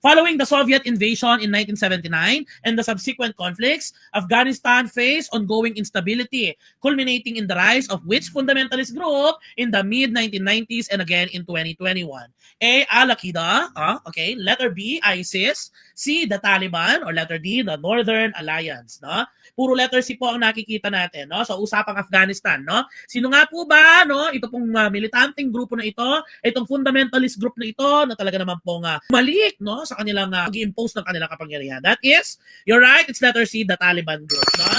Following the Soviet invasion in 1979 and the subsequent conflicts, Afghanistan faced ongoing instability, culminating in the rise of which fundamentalist group in the mid-1990s and again in 2021? A. Al-Qaeda, okay. Letter B, ISIS. C, the Taliban. Or letter D, the Northern Alliance. No? Puro letter C po ang nakikita natin no? Sa usapang Afghanistan. No? Sino nga po ba no? Ito pong militanteng grupo na ito, itong fundamentalist group na ito na talaga naman pong malik no? Sa kanilang pag-impose ng kanilang kapangyarihan. That is, you're right, it's letter C, the Taliban group. No?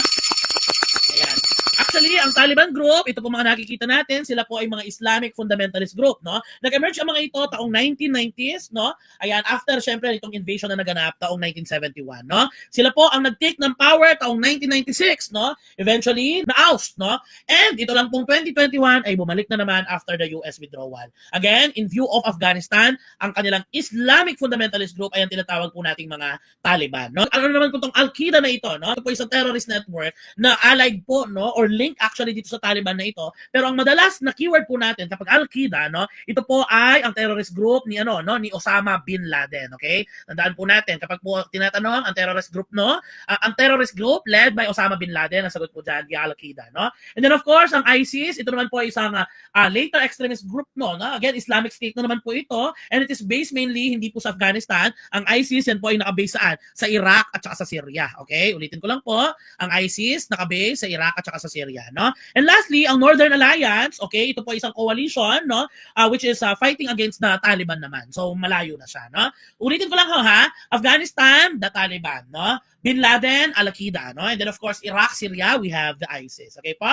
Ayan. Actually, ang Taliban group, ito po mga nakikita natin, sila po ay mga Islamic fundamentalist group, no? Nag-emerge ang mga ito taong 1990s, no? Ayan, after syempre itong invasion na naganap taong 1971, no? Sila po ang nag-take ng power taong 1996, no? Eventually, na-oust, no? And ito lang pong 2021 ay bumalik na naman after the US withdrawal. Again, in view of Afghanistan, ang kanilang Islamic fundamentalist group ay ang tinatawag po nating mga Taliban, no? Ano naman po itong Al-Qaeda na ito, no? Ito po isang terrorist network na allied po, no? Or link actually dito sa Taliban na ito. Pero ang madalas na keyword po natin kapag Al-Qaeda, no, ito po ay ang terrorist group ni ni Osama bin Laden, okay? Tandaan po natin kapag po tinatanong ang terrorist group ang terrorist group led by Osama bin Laden, ang sagot po diyan ay Al-Qaeda, no? And then of course, ang ISIS, ito naman po ay isang later extremist group no? Again, Islamic State na naman po ito and it is based mainly hindi po sa Afghanistan. Ang ISIS yan po ay nakabase saan? Sa Iraq at saka sa Syria, okay? Ulitin ko lang po, ang ISIS nakabase sa Iraq at saka sa Syria. No? And lastly, ang Northern Alliance, okay, ito po isang coalition, no, which is fighting against the Taliban naman. So malayo na siya, no? Ulitin ko lang ha, Afghanistan, the Taliban, no? Bin Laden, Al-Qaeda, no? And then of course, Iraq, Syria, we have the ISIS. Okay po?